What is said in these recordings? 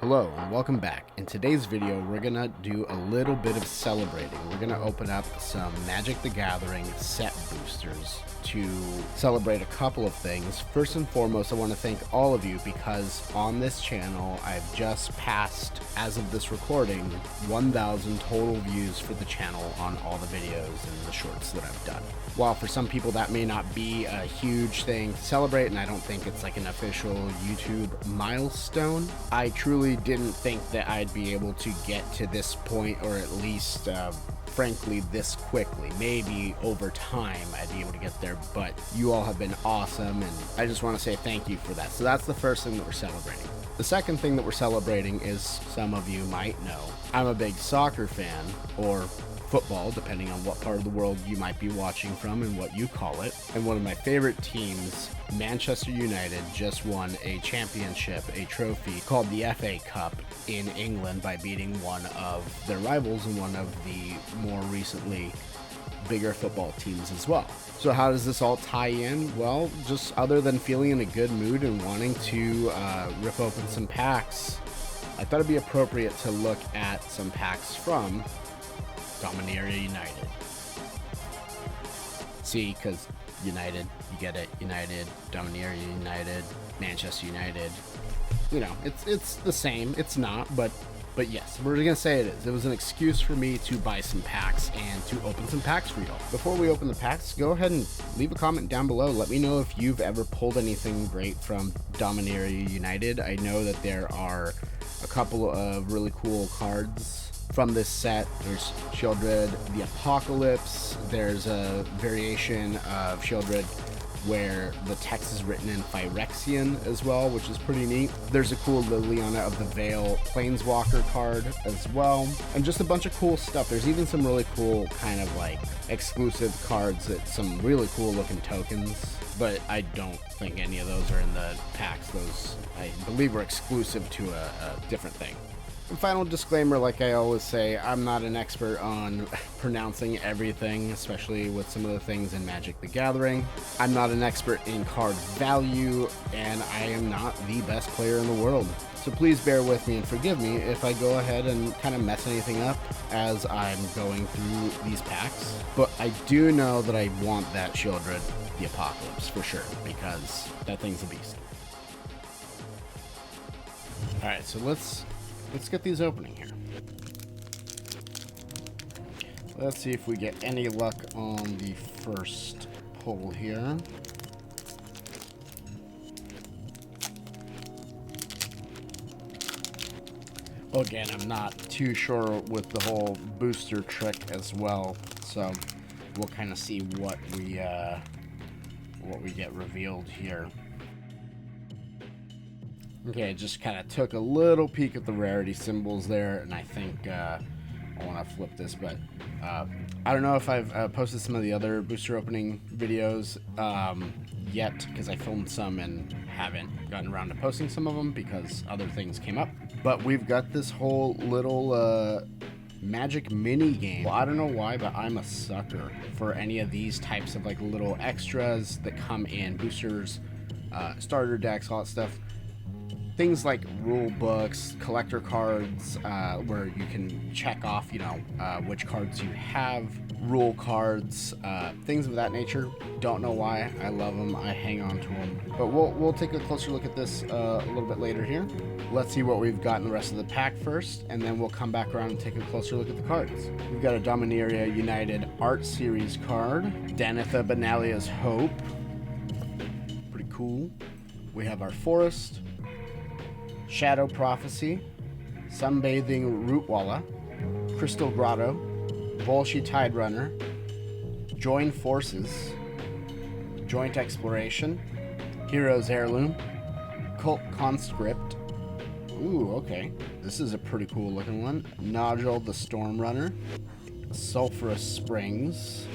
Hello and welcome back. In today's video, we're gonna do a little bit of celebrating. We're gonna open up some Magic the Gathering set boosters to celebrate a couple of things. First and foremost, I want to thank all of you because on this channel, I've just passed, as of this recording, 1,000 total views for the channel on all the videos and the shorts that I've done. While for some people that may not be a huge thing to celebrate, and I don't think it's like an official YouTube milestone, I truly didn't think that I'd be able to get to this point, or at least frankly this quickly. Maybe over time I'd be able to get there, but you all have been awesome and I just want to say thank you for that. So that's the first thing that we're celebrating. The second thing that we're celebrating is, some of you might know, I'm a big soccer fan, or football, depending on what part of the world you might be watching from and what you call it. And one of my favorite teams, Manchester United, just won a championship, a trophy called the FA Cup in England by beating one of their rivals and one of the more recently bigger football teams as well. So how does this all tie in? Well, just other than feeling in a good mood and wanting to rip open some packs, I thought it'd be appropriate to look at some packs from Dominaria United. See, because United, you get it, United, Dominaria United, Manchester United. You know, it's the same. It's not, but yes, we're gonna say it is. It was an excuse for me to buy some packs and to open some packs for y'all. Before we open the packs, go ahead and leave a comment down below. Let me know if you've ever pulled anything great from Dominaria United. I know that there are a couple of really cool cards from this set. There's Sheoldred, the Apocalypse. There's a variation of Sheoldred where the text is written in Phyrexian as well, which is pretty neat. There's a cool Liliana of the Veil Planeswalker card as well, and just a bunch of cool stuff. There's even some really cool kind of like exclusive cards, that some really cool looking tokens, but I don't think any of those are in the packs. Those, I believe, were exclusive to a different thing. And final disclaimer, like I always say, I'm not an expert on pronouncing everything, especially with some of the things in Magic the Gathering. I'm not an expert in card value, and I am not the best player in the world. So please bear with me and forgive me if I go ahead and kind of mess anything up as I'm going through these packs. But I do know that I want that Sheoldred, the Apocalypse, for sure, because that thing's a beast. Alright, so let's get these opening here. Let's see if we get any luck on the first pull here. Well, again, I'm not too sure with the whole booster trick as well, so we'll kind of see what we get revealed here. Okay, I just kind of took a little peek at the rarity symbols there, and I think I want to flip this, but I don't know if I've posted some of the other booster opening videos yet, because I filmed some and haven't gotten around to posting some of them because other things came up. But we've got this whole little Magic mini game. Well, I don't know why, but I'm a sucker for any of these types of like little extras that come in boosters, starter decks, all that stuff. Things like rule books, collector cards, where you can check off, you know, which cards you have, rule cards, things of that nature. Don't know why. I love them. I hang on to them. But we'll take a closer look at this a little bit later here. Let's see what we've got in the rest of the pack first, and then we'll come back around and take a closer look at the cards. We've got a Dominaria United Art Series card, Danitha Benalia's Hope. Pretty cool. We have our Forest, Shadow Prophecy, Sunbathing Rootwalla, Crystal Grotto, Volsci Tide Runner, Join Forces, Joint Exploration, Hero's Heirloom, Cult Conscript. Ooh, okay. This is a pretty cool looking one. Nodule the Storm Runner, Sulphurous Springs,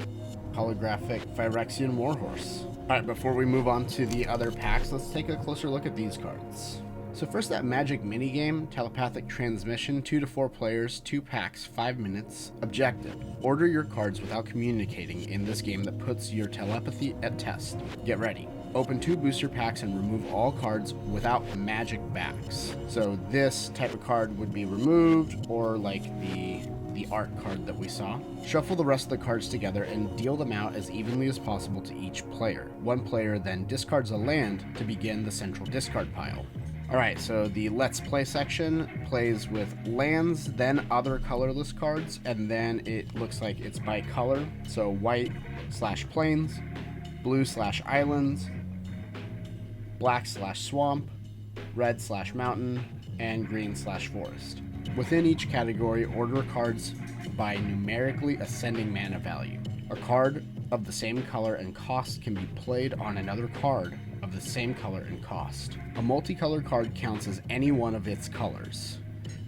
Holographic Phyrexian Warhorse. Alright, before we move on to the other packs, let's take a closer look at these cards. So first, that Magic minigame, Telepathic Transmission, 2 to 4 players, 2 packs, 5 minutes. Objective: order your cards without communicating in this game that puts your telepathy at test. Get ready. Open 2 booster packs and remove all cards without magic backs. So this type of card would be removed, or like the art card that we saw. Shuffle the rest of the cards together and deal them out as evenly as possible to each player. One player then discards a land to begin the central discard pile. Alright, so the Let's Play section plays with lands, then other colorless cards, and then it looks like it's by color. So white/plains, blue/islands, black/swamp, red/mountain, and green/forest. Within each category, order cards by numerically ascending mana value. A card of the same color and cost can be played on another card of the same color and cost. A multicolored card counts as any one of its colors.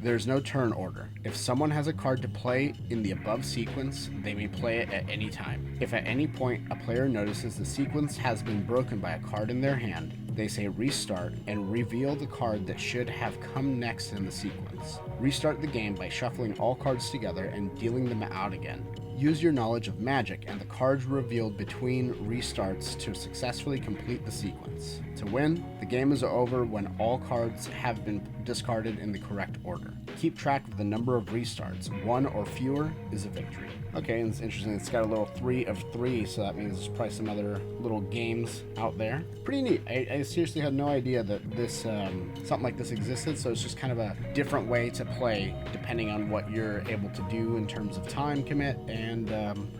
There's no turn order. If someone has a card to play in the above sequence, they may play it at any time. If at any point a player notices the sequence has been broken by a card in their hand, they say restart and reveal the card that should have come next in the sequence. Restart the game by shuffling all cards together and dealing them out again. Use your knowledge of Magic and the cards revealed between restarts to successfully complete the sequence. To win, the game is over when all cards have been discarded in the correct order. Keep track of the number of restarts. 1 or fewer is a victory. Okay, and it's interesting. It's got a little 3 of 3, so that means there's probably some other little games out there. Pretty neat. I seriously had no idea that this something like this existed, so it's just kind of a different way to play depending on what you're able to do in terms of time commit and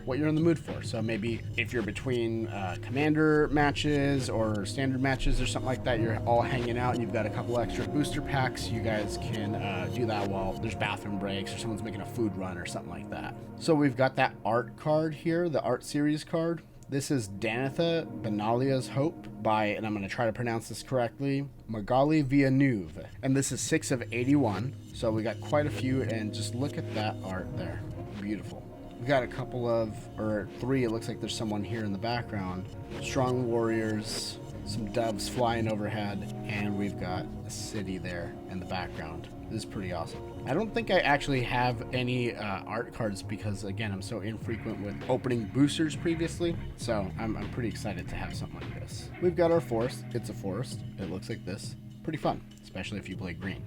what you're in the mood for. So maybe if you're between commander matches or standard matches or something like that, you're all hanging out and you've got a couple extra booster packs, you guys can do that while there's bathroom breaks or someone's making a food run or something like that. So we've got that art card here, the art series card. This is Danitha Benalia's Hope by, and I'm going to try to pronounce this correctly, Magali Villeneuve. And this is 6 of 81. So we got quite a few, and just look at that art there. Beautiful. We've got a couple of, or 3, it looks like there's someone here in the background. Strong warriors, some doves flying overhead, and we've got a city there in the background. This is pretty awesome. I don't think I actually have any art cards because, again, I'm so infrequent with opening boosters previously. So I'm pretty excited to have something like this. We've got our forest. It's a forest. It looks like this. Pretty fun, especially if you play green.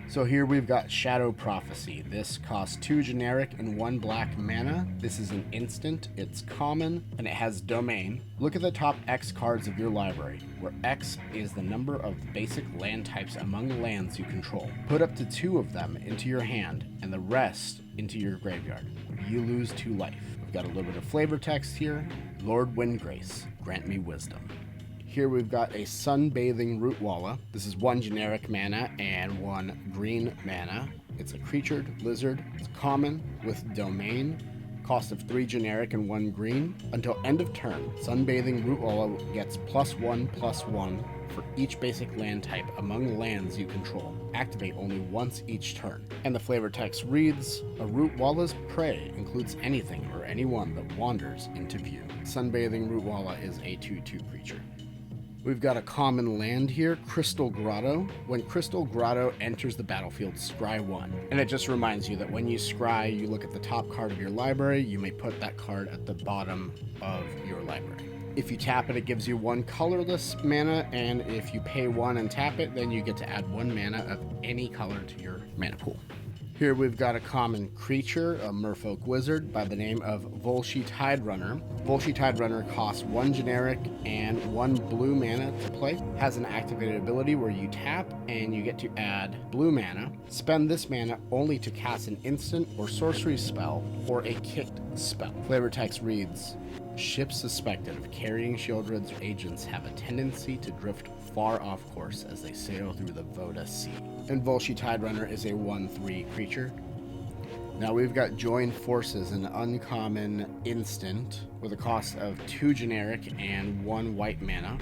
So here we've got Shadow Prophecy. This costs 2 generic and 1 black mana. This is an instant, it's common, and it has domain. Look at the top X cards of your library, where X is the number of basic land types among lands you control. Put up to 2 of them into your hand, and the rest into your graveyard. You lose 2 life. We've got a little bit of flavor text here. Lord Windgrace, grant me wisdom. Here we've got a Sunbathing Rootwalla. This is 1 generic mana and 1 green mana. It's a creature, lizard. It's common with domain. Cost of 3 generic and 1 green. Until end of turn, Sunbathing Rootwalla gets +1/+1 for each basic land type among lands you control. Activate only once each turn. And the flavor text reads, a Rootwalla's prey includes anything or anyone that wanders into view. Sunbathing Rootwalla is a 2/2 creature. We've got a common land here, Crystal Grotto. When Crystal Grotto enters the battlefield, scry 1. And it just reminds you that when you scry, you look at the top card of your library, you may put that card at the bottom of your library. If you tap it, it gives you 1 colorless mana, and if you pay 1 and tap it, then you get to add 1 mana of any color to your mana pool. Here we've got a common creature, a merfolk wizard by the name of Volshy Tidrunner. Volshy Tidrunner costs 1 generic and 1 blue mana to play. Has an activated ability where you tap and you get to add blue mana. Spend this mana only to cast an instant or sorcery spell or a kicked spell. Flavor text reads, ships suspected of carrying Sheoldred's agents have a tendency to drift far off course as they sail through the Voda Sea. And Volshy Tidrunner is a 1/3 creature. Now we've got Join Forces, an uncommon instant with a cost of 2 generic and 1 white mana.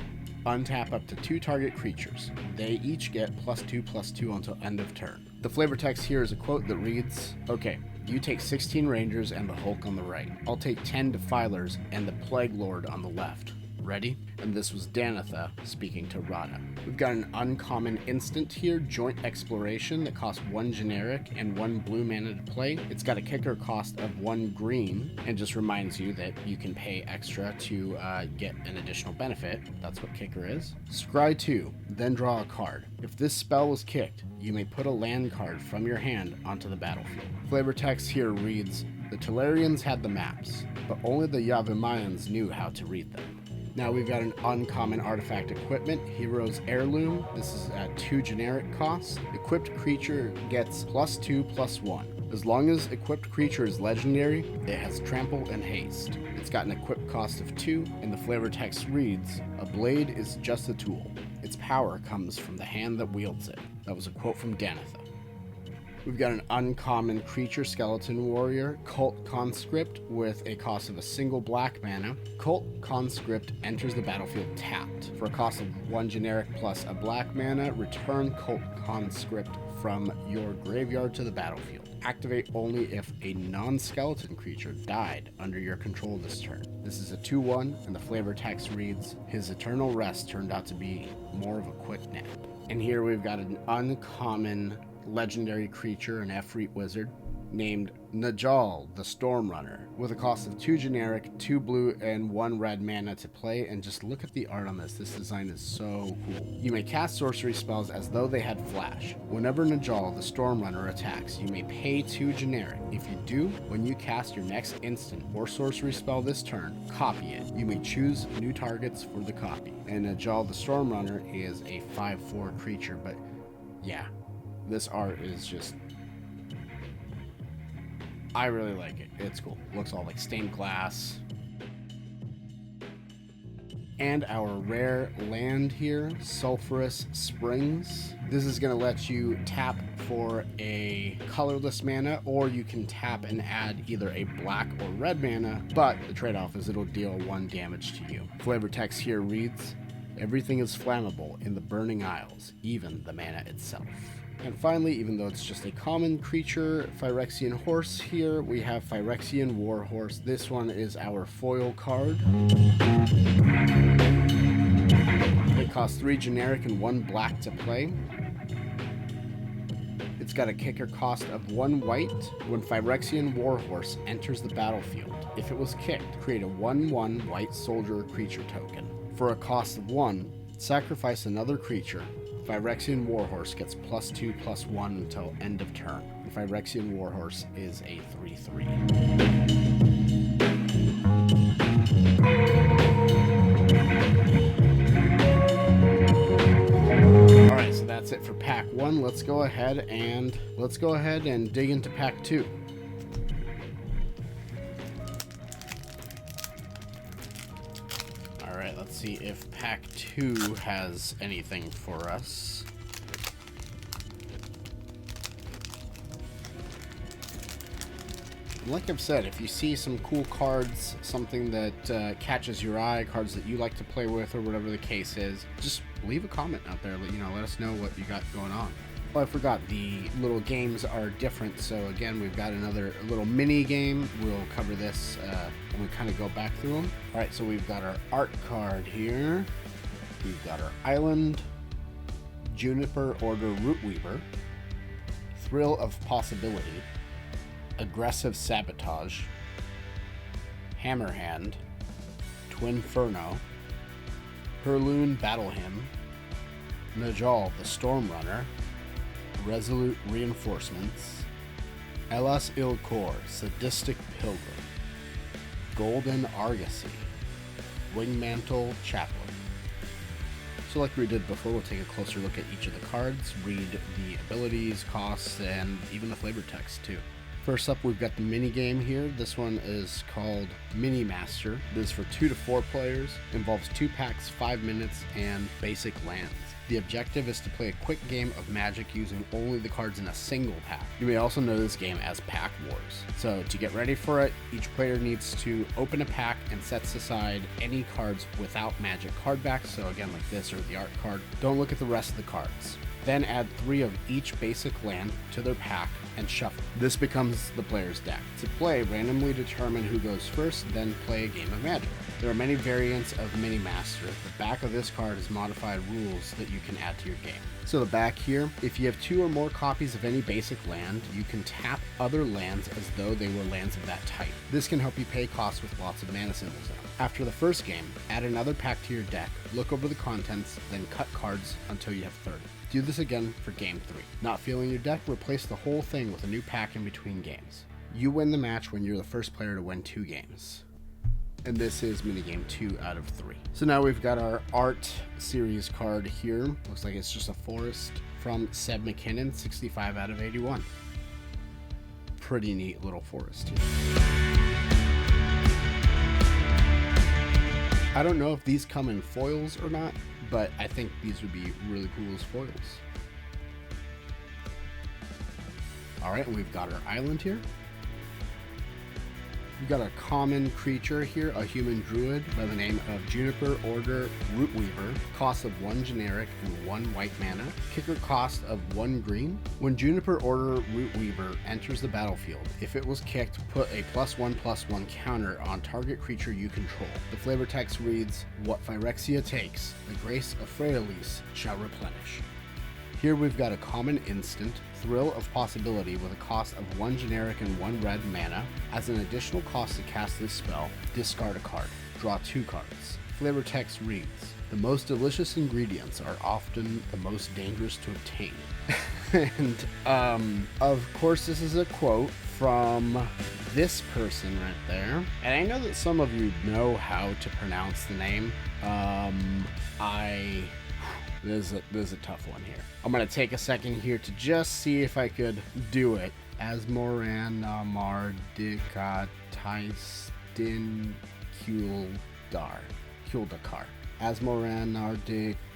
Untap up to 2 target creatures. They each get +2/+2 until end of turn. The flavor text here is a quote that reads, okay, you take 16 Rangers and the Hulk on the right. I'll take 10 Defilers and the Plague Lord on the left. ready. And this was Danitha speaking to Rada. We've got an uncommon instant here, Joint Exploration, that costs 1 generic and 1 blue mana to play. It's got a kicker cost of 1 green, and just reminds you that you can pay extra to get an additional benefit. That's what kicker is. Scry 2, then draw a card. If this spell was kicked, you may put a land card from your hand onto the battlefield. Flavor text here reads, the Tellurians had the maps, but only the Yavimaya knew how to read them. Now we've got an uncommon artifact equipment, Hero's Heirloom. This is at 2 generic costs. Equipped creature gets +2/+1. As long as equipped creature is legendary, it has trample and haste. It's got an equip cost of 2, and the flavor text reads, a blade is just a tool. Its power comes from the hand that wields it. That was a quote from Danitha. We've got an uncommon creature, Skeleton Warrior, Cult Conscript, with a cost of a single black mana. Cult Conscript enters the battlefield tapped. For a cost of 1 generic plus a black mana, return Cult Conscript from your graveyard to the battlefield. Activate only if a non-skeleton creature died under your control this turn. This is a 2/1, and the flavor text reads, his eternal rest turned out to be more of a quick nap. And here we've got an uncommon legendary creature, an Efreet wizard, named Najal, the Stormrunner, with a cost of 2 generic, 2 blue, and 1 red mana to play. And just look at the art on this. This design is so cool. You may cast sorcery spells as though they had flash. Whenever Najal, the Stormrunner, attacks, you may pay 2 generic. If you do, when you cast your next instant or sorcery spell this turn, copy it. You may choose new targets for the copy. And Najal, the Stormrunner, is a 5/4 creature, but yeah, this art is just, I really like it. It's cool. Looks all like stained glass. And our rare land here, Sulphurous Springs. This is going to let you tap for a colorless mana, or you can tap and add either a black or red mana, but the trade-off is it'll deal 1 damage to you. Flavor text here reads, everything is flammable in the Burning Isles, even the mana itself. And finally, even though it's just a common creature, Phyrexian Horse here, we have Phyrexian Warhorse. This one is our foil card. It costs 3 generic and 1 black to play. It's got a kicker cost of 1 white. When Phyrexian Warhorse enters the battlefield, if it was kicked, create a 1/1 white soldier creature token. For a cost of 1, sacrifice another creature. Phyrexian Warhorse gets +2/+1 until end of turn. And Phyrexian Warhorse is a 3/3. Alright, so that's it for pack 1. Let's go ahead and dig into pack 2. Alright, let's see if pack 2 has anything for us. Like I've said, if you see some cool cards, something that catches your eye, cards that you like to play with, or whatever the case is, just leave a comment out there. Let us know what you got going on. Oh, I forgot, the little games are different. So again, we've got another little mini game. We'll cover this when we kind of go back through them. All right, so we've got our art card here. We've got our Island, Juniper Order Rootweaver, Thrill of Possibility, Aggressive Sabotage, Hammerhand, Twinferno, Herloon Battle Hymn, Najal the Stormrunner, Resolute Reinforcements, Elas Il-Kor, Sadistic Pilgrim, Golden Argosy, Wingmantle Chaplain. So like we did before, we'll take a closer look at each of the cards, read the abilities, costs, and even the flavor text too. First up, we've got the mini game here. This one is called Mini Master. It is for 2 to 4 players, involves 2 packs, 5 minutes, and basic lands. The objective is to play a quick game of Magic using only the cards in a single pack. You may also know this game as Pack Wars. So to get ready for it, each player needs to open a pack and sets aside any cards without Magic card backs. So again, like this or the art card. Don't look at the rest of the cards. Then add 3 of each basic land to their pack and shuffle. This becomes the player's deck. To play, randomly determine who goes first, then play a game of Magic. There are many variants of Mini Master. The back of this card is modified rules that you can add to your game. So the back here, if you have 2 or more copies of any basic land, you can tap other lands as though they were lands of that type. This can help you pay costs with lots of mana symbols in them. After the first game, add another pack to your deck, look over the contents, then cut cards until you have 30. Do this again for game 3. Not feeling your deck? Replace the whole thing with a new pack in between games. You win the match when you're the first player to win 2 games. And this is minigame 2 out of 3. So now we've got our art series card here. Looks like it's just a forest from Seb McKinnon, 65 out of 81. Pretty neat little forest here. I don't know if these come in foils or not, but I think these would be really cool as foils. Alright, and we've got our island here. We've got a common creature here, a human druid by the name of Juniper Order Rootweaver, cost of 1 generic and 1 white mana, kicker cost of 1 green. When Juniper Order Rootweaver enters the battlefield, if it was kicked, put a +1/+1 counter on target creature you control. The flavor text reads, "What Phyrexia takes, the grace of Freyalise shall replenish." Here we've got a common instant, Thrill of Possibility, with a cost of 1 generic and 1 red mana. As an additional cost to cast this spell, discard a card. Draw 2 cards. Flavor text reads, "The most delicious ingredients are often the most dangerous to obtain." And, of course, this is a quote from this person right there. And I know that some of you know how to pronounce the name. There's a tough one here. I'm going to take a second here to just see if I could do it. Asmorana Mardika Taistin Kuldakar. Asmorana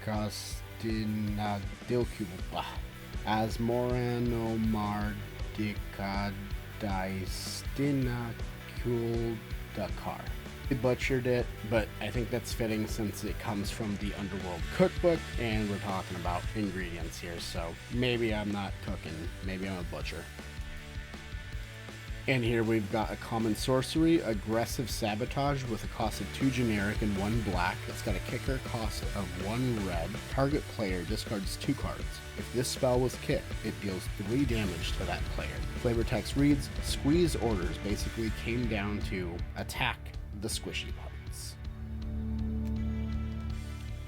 Ardikastina Dilkuba. Asmorano Mardika Daistina Kuldakar. Butchered it, but I think that's fitting since it comes from the Underworld Cookbook and we're talking about ingredients here, so maybe I'm not cooking, maybe I'm a butcher. And here we've got a common sorcery, Aggressive Sabotage, with a cost of 2 generic and 1 black. It's got a kicker cost of 1 red. Target player discards 2 cards. If this spell was kicked, it deals 3 damage to that player. Flavor text reads, "Squeeze orders basically came down to attack the squishy parts."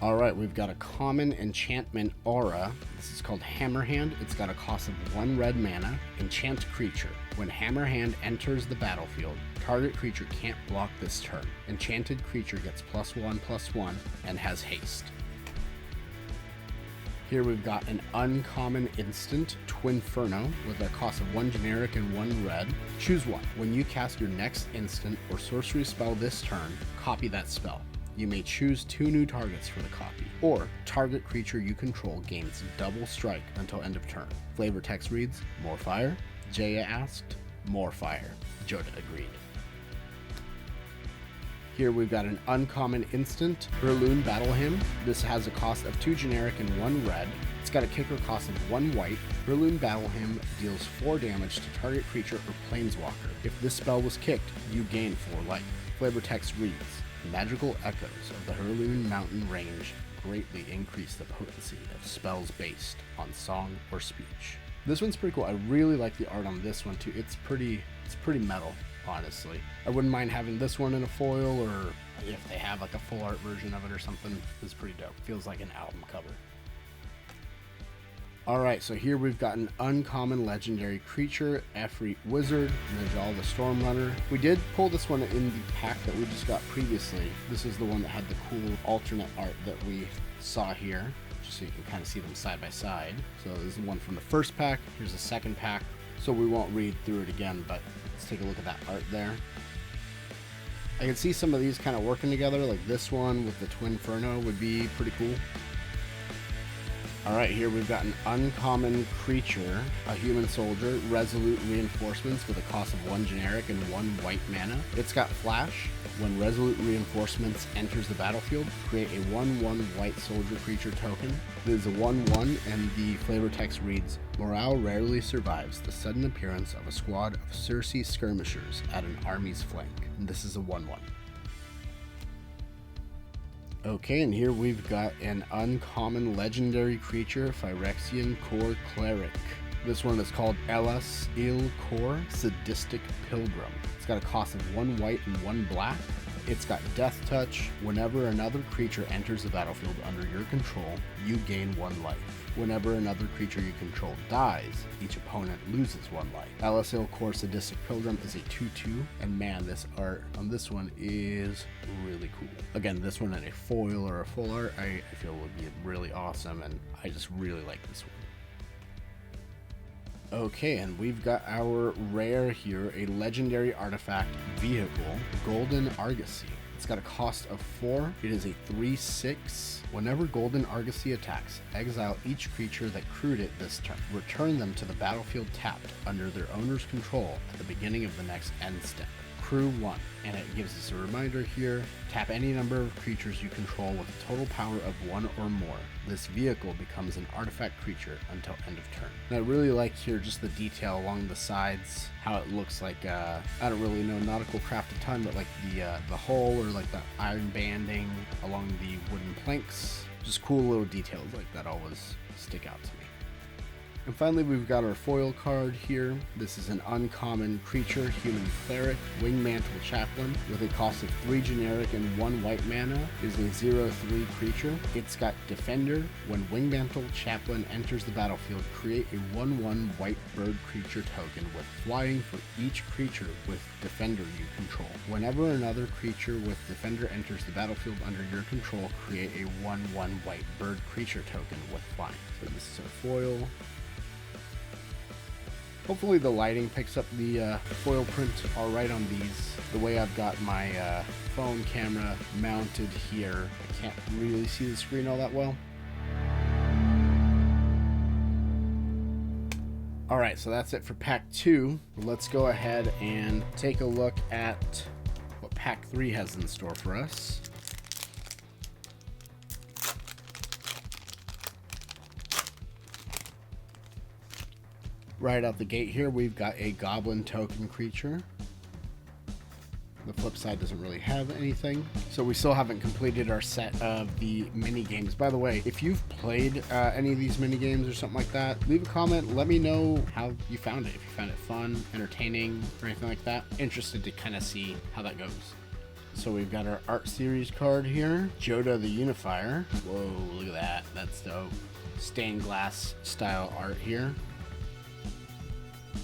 Alright, we've got a common enchantment aura. This is called Hammerhand. It's got a cost of 1 red mana. Enchant creature. When Hammerhand enters the battlefield, target creature can't block this turn. Enchanted creature gets +1/+1 and has haste. Here we've got an uncommon instant, Twinferno, with a cost of 1 generic and 1 red. Choose one. When you cast your next instant or sorcery spell this turn, copy that spell. You may choose 2 new targets for the copy, or target creature you control gains double strike until end of turn. Flavor text reads, "More fire?" Jaya asked. "More fire." Joda agreed. Here we've got an uncommon instant, Heirloom Battle Hymn. This has a cost of 2 generic and 1 red. It's got a kicker cost of 1 white. Heirloom Battle Hymn deals 4 damage to target creature or planeswalker. If this spell was kicked, you gain 4 life. Flavor text reads, "Magical echoes of the Heirloom Mountain range greatly increase the potency of spells based on song or speech." This one's pretty cool. I really like the art on this one too. It's pretty metal. Honestly, I wouldn't mind having this one in a foil, or if they have like a full art version of it or something. It's pretty dope. Feels like an album cover. Alright, so here we've got an uncommon legendary creature, Efreet Wizard, Najal the Stormrunner. We did pull this one in the pack that we just got previously. This is the one that had the cool alternate art that we saw here, just so you can kind of see them side by side. So this is the one from the first pack. Here's the second pack. So we won't read through it again, but let's take a look at that art there. I can see some of these kind of working together, like this one with the Twinferno would be pretty cool. All right, here we've got an uncommon creature, a human soldier, resolute reinforcements with a cost of 1 generic and 1 white mana. It's got flash. When resolute reinforcements enters the battlefield, create a 1/1 white soldier creature token. This is a 1/1, and the flavor text reads, "Morale rarely survives the sudden appearance of a squad of Circe skirmishers at an army's flank." And this is a 1/1. Okay, and here we've got an uncommon legendary creature, Phyrexian Core Cleric. This one is called Elas Il Core Sadistic Pilgrim. It's got a cost of 1 white and 1 black. It's got Death Touch. Whenever another creature enters the battlefield under your control, you gain 1 life. Whenever another creature you control dies, each opponent loses 1 life. Elas Il Core Sadistic Pilgrim is a 2/2, and man, this art on this one is really cool. Again, this one in a foil or a full art, I feel would be really awesome, and I just really like this one. Okay, and we've got our rare here, a legendary artifact vehicle, Golden Argosy. It's got a cost of 4. It is a 3/6. Whenever Golden Argosy attacks, exile each creature that crewed it this turn. Return them to the battlefield tapped under their owner's control at the beginning of the next end step. Crew 1, and it gives us a reminder here, tap any number of creatures you control with a total power of 1 or more. This vehicle becomes an artifact creature until end of turn. And I really like here just the detail along the sides, how it looks like, I don't really know nautical craft a ton, but like the hull or like the iron banding along the wooden planks. Just cool little details like that always stick out to me. And finally, we've got our foil card here. This is an uncommon creature, human cleric, Wingmantle Chaplain, with a cost of 3 generic and 1 white mana. It is a 0/3 creature. It's got Defender. When Wingmantle Chaplain enters the battlefield, create a 1/1 white bird creature token with flying for each creature with Defender you control. Whenever another creature with Defender enters the battlefield under your control, create a 1/1 white bird creature token with flying. So this is our foil. Hopefully the lighting picks up the foil print all right on these. The way I've got my phone camera mounted here, I can't really see the screen all that well. Alright, so that's it for Pack 2. Let's go ahead and take a look at what Pack 3 has in store for us. Right out the gate here, we've got a Goblin token creature. The flip side doesn't really have anything. So we still haven't completed our set of the mini games. By the way, if you've played any of these mini games or something like that, leave a comment. Let me know how you found it. If you found it fun, entertaining, or anything like that. Interested to kind of see how that goes. So we've got our art series card here. Joda the Unifier. Whoa, look at that. That's dope. Stained glass style art here.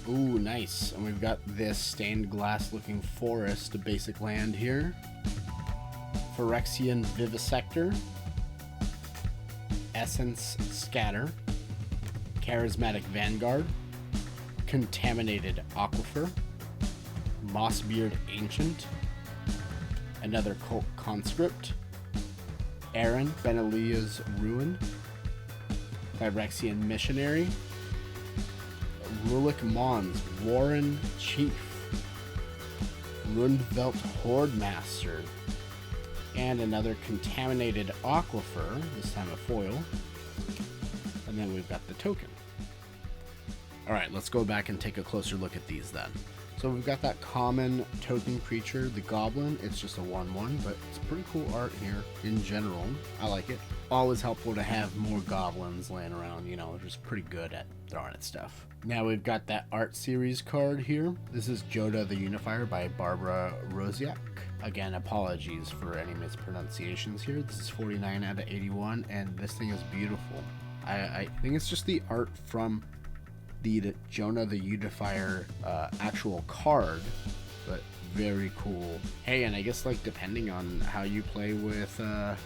Ooh, nice. And we've got this stained glass looking forest, a basic land here. Phyrexian Vivisector. Essence Scatter. Charismatic Vanguard. Contaminated Aquifer. Mossbeard Ancient. Another Cult Conscript. Aaron Benelia's Ruin. Phyrexian Missionary. Rulik Mons, Warren Chief, Rundvelt Horde Master, and another Contaminated Aquifer, this time a foil, and then we've got the token. Alright, let's go back and take a closer look at these then. So we've got that common token creature, the Goblin. It's just a 1/1, but it's pretty cool art here in general. I like it. Always helpful to have more goblins laying around, you know, they're just pretty good at throwing at stuff. Now we've got that art series card here. This is Joda the Unifier by Barbara Rosiak. Again, apologies for any mispronunciations here. This is 49 out of 81, and this thing is beautiful. I think it's just the art from the Jonah the Unifier actual card, but very cool. Hey, and I guess like depending on how you play with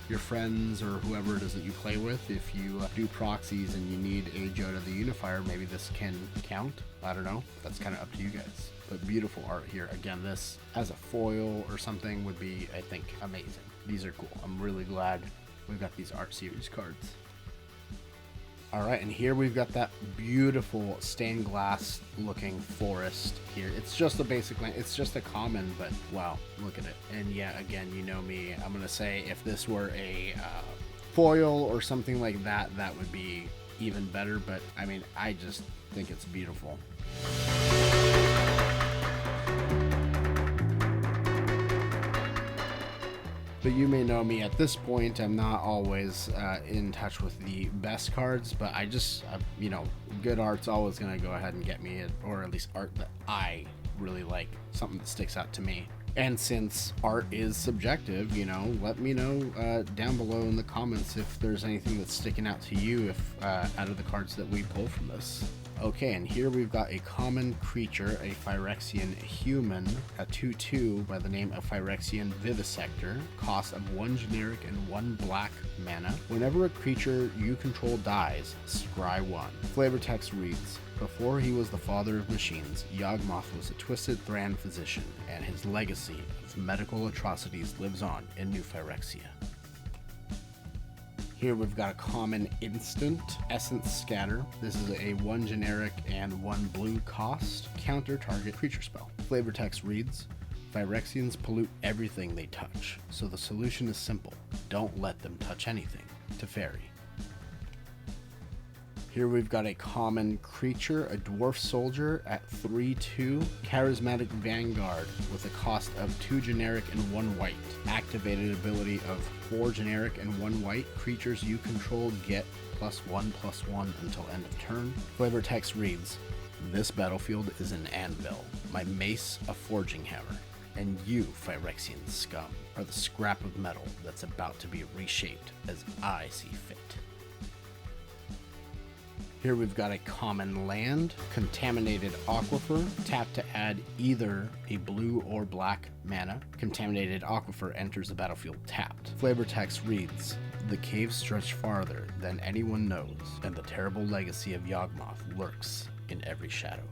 your friends or whoever it is that you play with, if you do proxies and you need a Jonah the Unifier, maybe this can count. I don't know. That's kind of up to you guys. But beautiful art here. Again, this as a foil or something would be, I think, amazing. These are cool. I'm really glad we've got these art series cards. Alright, and here we've got that beautiful stained glass looking forest here. It's just a basic land, it's just a common, but wow, look at it. And yeah, again, you know me, I'm gonna say if this were a foil or something like that, that would be even better, but I mean, I just think it's beautiful. But you may know me at this point, I'm not always in touch with the best cards, but you know, good art's always going to go ahead and get me it, or at least art that I really like, something that sticks out to me. And since art is subjective, you know, let me know down below in the comments if there's anything that's sticking out to you out of the cards that we pull from this. Okay, and here we've got a common creature, a Phyrexian human, a 2/2 by the name of Phyrexian Vivisector, cost of 1 generic and 1 black mana. Whenever a creature you control dies, scry 1. Flavor text reads, before he was the father of machines, Yawgmoth was a twisted Thran physician, and his legacy of medical atrocities lives on in New Phyrexia. Here we've got a common instant, Essence Scatter. This is a 1 generic and 1 blue cost, counter target creature spell. Flavor text reads, Phyrexians pollute everything they touch, so the solution is simple. Don't let them touch anything. Teferi. Here we've got a common creature, a dwarf soldier at 3/2, charismatic vanguard with a cost of 2 generic and 1 white. Activated ability of 4 generic and 1 white. Creatures you control get +1/+1 until end of turn. Flavor text reads, this battlefield is an anvil, my mace a forging hammer, and you, Phyrexian scum, are the scrap of metal that's about to be reshaped as I see fit. Here we've got a common land, Contaminated Aquifer. Tap to add either a blue or black mana. Contaminated Aquifer enters the battlefield tapped. Flavor text reads, the caves stretch farther than anyone knows, and the terrible legacy of Yawgmoth lurks in every shadow.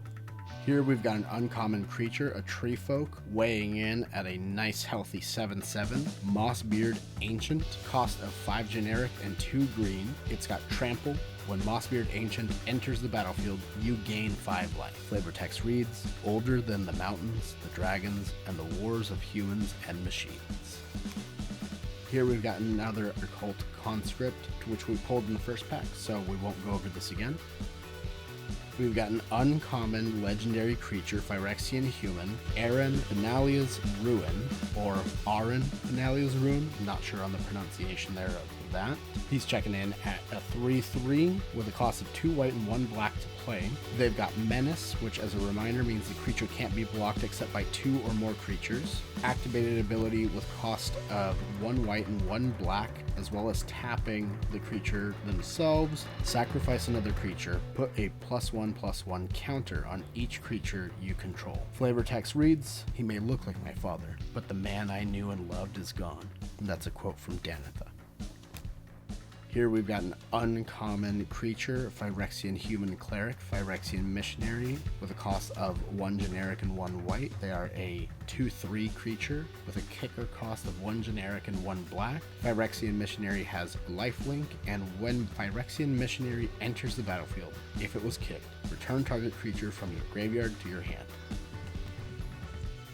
Here we've got an uncommon creature, a tree folk, weighing in at a nice healthy 7/7. Mossbeard Ancient, cost of 5 generic and 2 green. It's got trample. When Mossbeard Ancient enters the battlefield, you gain 5 life. Flavor text reads, older than the mountains, the dragons, and the wars of humans and machines. Here we've got another occult conscript, which we pulled in the first pack, so we won't go over this again. We've got an uncommon legendary creature, Phyrexian human, Aaron Benalia's Ruin, or Aaron Benalia's Ruin. I'm not sure on the pronunciation there of that. He's checking in at a 3/3 with a cost of 2 white and 1 black to play. They've got Menace, which as a reminder means the creature can't be blocked except by 2 or more creatures. Activated ability with cost of 1 white and 1 black, as well as tapping the creature themselves. Sacrifice another creature. Put a +1/+1 counter on each creature you control. Flavor text reads, he may look like my father, but the man I knew and loved is gone. And that's a quote from Danitha. Here we've got an uncommon creature, Phyrexian human cleric, Phyrexian missionary, with a cost of 1 generic and 1 white. They are a 2/3 creature with a kicker cost of 1 generic and 1 black. Phyrexian missionary has lifelink, and when Phyrexian missionary enters the battlefield, if it was kicked, return target creature from your graveyard to your hand.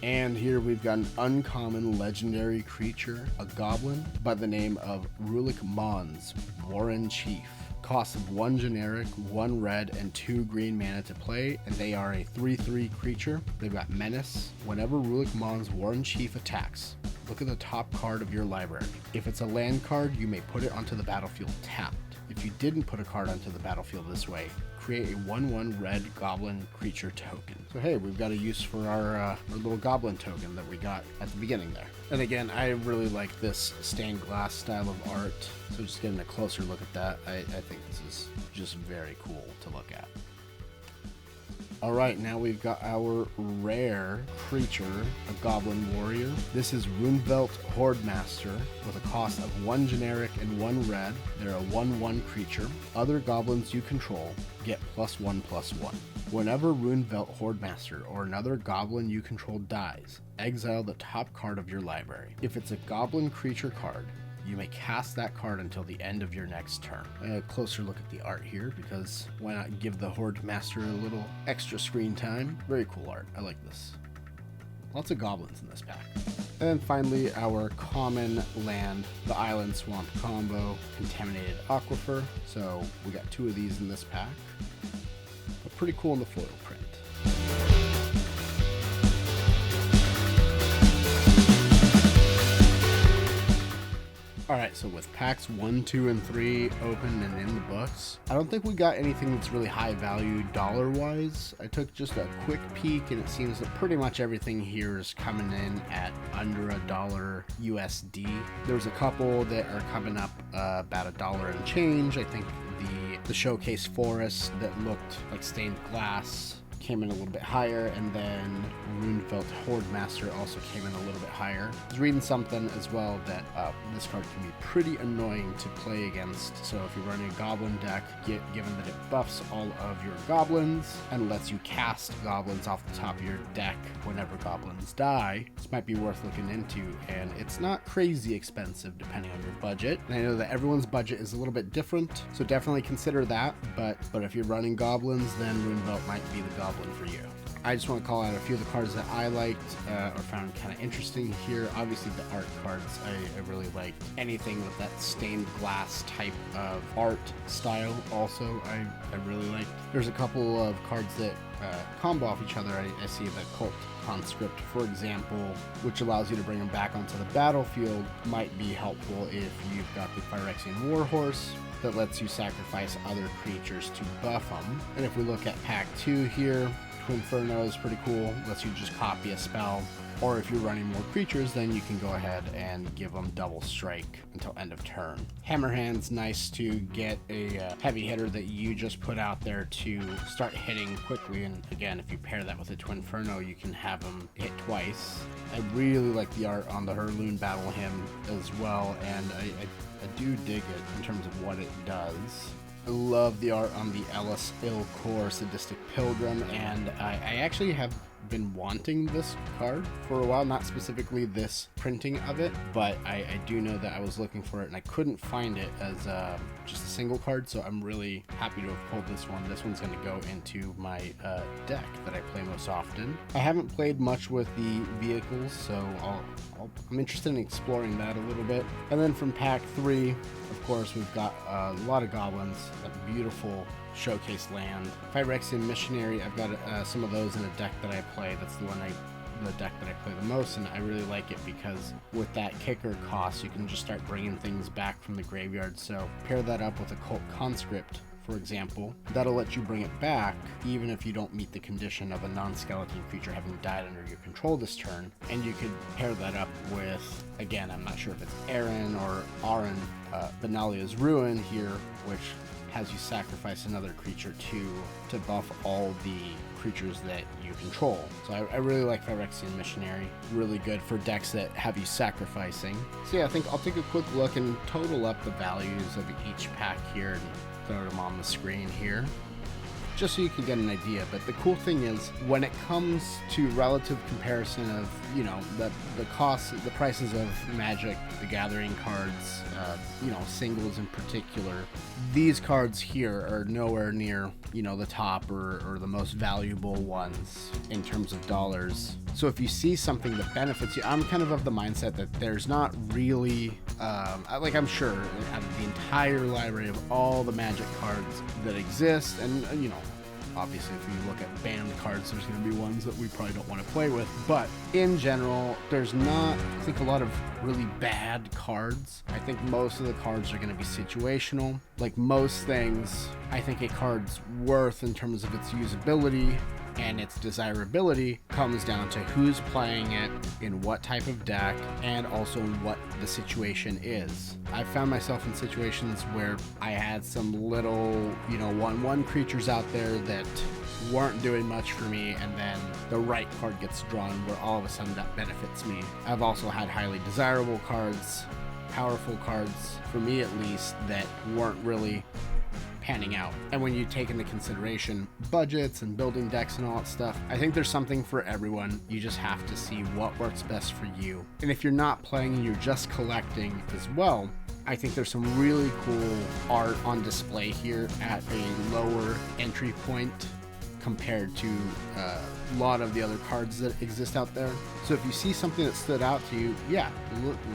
And here we've got an uncommon legendary creature, a goblin by the name of Rulik Mons, Warren Chief. Cost of 1 generic, 1 red, and 2 green mana to play, and they are a 3/3 creature. They've got Menace. Whenever Rulik Mons, Warren Chief attacks, look at the top card of your library. If it's a land card, you may put it onto the battlefield tapped. If you didn't put a card onto the battlefield this way, create a 1/1 red goblin creature token. So hey, we've got a use for our little goblin token that we got at the beginning there. And again, I really like this stained glass style of art, so just getting a closer look at that, I think this is just very cool to look at. Alright, now we've got our rare creature, a Goblin Warrior. This is Runevelt Hordemaster with a cost of 1 generic and 1 red. They're a 1/1 creature. Other goblins you control get +1/+1. Whenever Runevelt Hordemaster or another goblin you control dies, exile the top card of your library. If it's a goblin creature card, you may cast that card until the end of your next turn. A closer look at the art here, because why not give the Horde Master a little extra screen time? Very cool art. I like this. Lots of goblins in this pack. And then finally, our common land, the Island Swamp combo, Contaminated Aquifer. So we got 2 of these in this pack. But pretty cool in the foil print. Alright, so with packs 1, 2, and 3 open and in the books, I don't think we got anything that's really high value dollar-wise. I took just a quick peek, and it seems that pretty much everything here is coming in at under $1 USD. There's a couple that are coming up about $1 and change. I think the Showcase Forest that looked like stained glass came in a little bit higher, and then Runefelt Horde Master also came in a little bit higher. I was reading something as well that this card can be pretty annoying to play against. So if you're running a goblin deck, given that it buffs all of your goblins and lets you cast goblins off the top of your deck whenever goblins die, this might be worth looking into, and it's not crazy expensive depending on your budget. And I know that everyone's budget is a little bit different, so definitely consider that, but if you're running goblins, then Runefelt might be the goblin for you. I just want to call out a few of the cards that I liked or found kind of interesting here. Obviously the art cards I really liked. Anything with that stained glass type of art style also I really liked. There's a couple of cards that combo off each other. I see the Cult Conscript, for example, which allows you to bring them back onto the battlefield. Might be helpful if you've got the Phyrexian Warhorse that lets you sacrifice other creatures to buff them. And if we look at pack 2 here, Twinferno is pretty cool, lets you just copy a spell. Or if you're running more creatures, then you can go ahead and give them double strike until end of turn. Hammerhand's nice to get a heavy hitter that you just put out there to start hitting quickly. And again, if you pair that with a Twinferno, you can have them hit twice. I really like the art on the Herloon Battle Hymn as well, and I do dig it in terms of what it does. I love the art on the Ellis Ilkor Sadistic Pilgrim, and I actually have been wanting this card for a while, not specifically this printing of it, but I do know that I was looking for it and I couldn't find it as just a single card, so I'm really happy to have pulled this one. This one's going to go into my deck that I play most often. I haven't played much with the vehicles, so I'm interested in exploring that a little bit. And then from pack 3, of course, we've got a lot of goblins, that beautiful Showcase land. Phyrexian Missionary, I've got some of those in a deck that I play. That's the deck that I play the most, and I really like it because with that kicker cost, you can just start bringing things back from the graveyard. So pair that up with a Cult Conscript, for example. That'll let you bring it back even if you don't meet the condition of a non-skeleton creature having died under your control this turn. And you could pair that up with, again, I'm not sure if it's Aaron or Aaron, Benalia's Ruin here, which has you sacrifice another creature to buff all the creatures that you control. So I really like Phyrexian Missionary. Really good for decks that have you sacrificing. So yeah, I think I'll take a quick look and total up the values of each pack here and throw them on the screen here, just so you can get an idea. But the cool thing is, when it comes to relative comparison of, you know, the costs, the prices of Magic the Gathering cards, you know, singles in particular, these cards here are nowhere near, you know, the top or the most valuable ones in terms of dollars. So if you see something that benefits you, I'm kind of the mindset that there's not really, like, I'm sure out of the entire library of all the Magic cards that exist, and, you know, obviously if you look at banned cards, there's going to be ones that we probably don't want to play with, but in general, there's not, I think, a lot of really bad cards. I think most of the cards are going to be situational. Like most things, I think a card's worth in terms of its usability and its desirability comes down to who's playing it, in what type of deck, and also what the situation is. I found myself in situations where I had some little, you know, 1/1 creatures out there that weren't doing much for me, and then the right card gets drawn where all of a sudden that benefits me. I've also had highly desirable cards, powerful cards, for me at least, that weren't really panning out. And when you take into consideration budgets and building decks and all that stuff, I think there's something for everyone. You just have to see what works best for you. And if you're not playing and you're just collecting as well, I think there's some really cool art on display here at a lower entry point compared to a lot of the other cards that exist out there. So if you see something that stood out to you, yeah,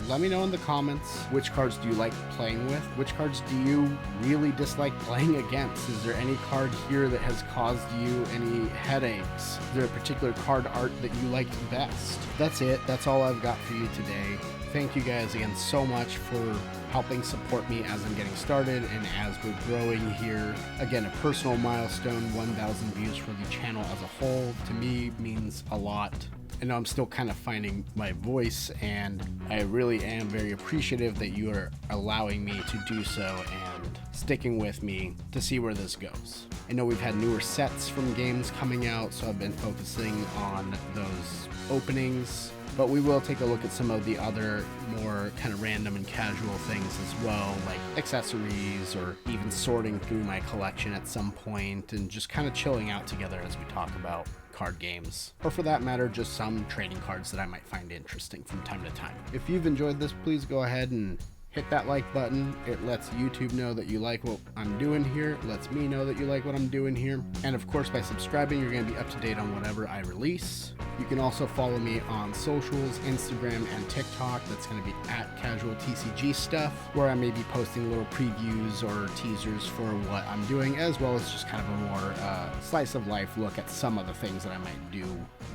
let me know in the comments. Which cards do you like playing with? Which cards do you really dislike playing against? Is there any card here that has caused you any headaches? Is there a particular card art that you liked best? That's it. That's all I've got for you today. Thank you guys again so much for helping support me as I'm getting started and as we're growing here. Again, a personal milestone, 1,000 views for the channel as a whole, to me means a lot. I know I'm still kind of finding my voice, and I really am very appreciative that you are allowing me to do so and sticking with me to see where this goes. I know we've had newer sets from games coming out, so I've been focusing on those openings. But we will take a look at some of the other more kind of random and casual things as well, like accessories or even sorting through my collection at some point and just kind of chilling out together as we talk about card games, or for that matter, just some trading cards that I might find interesting from time to time. If you've enjoyed this, please go ahead and hit that like button. It lets YouTube know that you like what I'm doing here. It lets me know that you like what I'm doing here. And of course, by subscribing, you're going to be up to date on whatever I release. You can also follow me on socials, Instagram and TikTok. That's going to be at Casual TCG Stuff, where I may be posting little previews or teasers for what I'm doing, as well as just kind of a more slice of life look at some of the things that I might do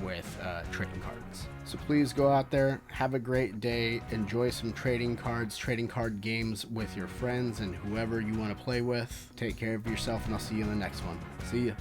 with trading cards. So please go out there, have a great day, enjoy some trading cards, trading card games with your friends and whoever you want to play with. Take care of yourself, and I'll see you in the next one. See ya.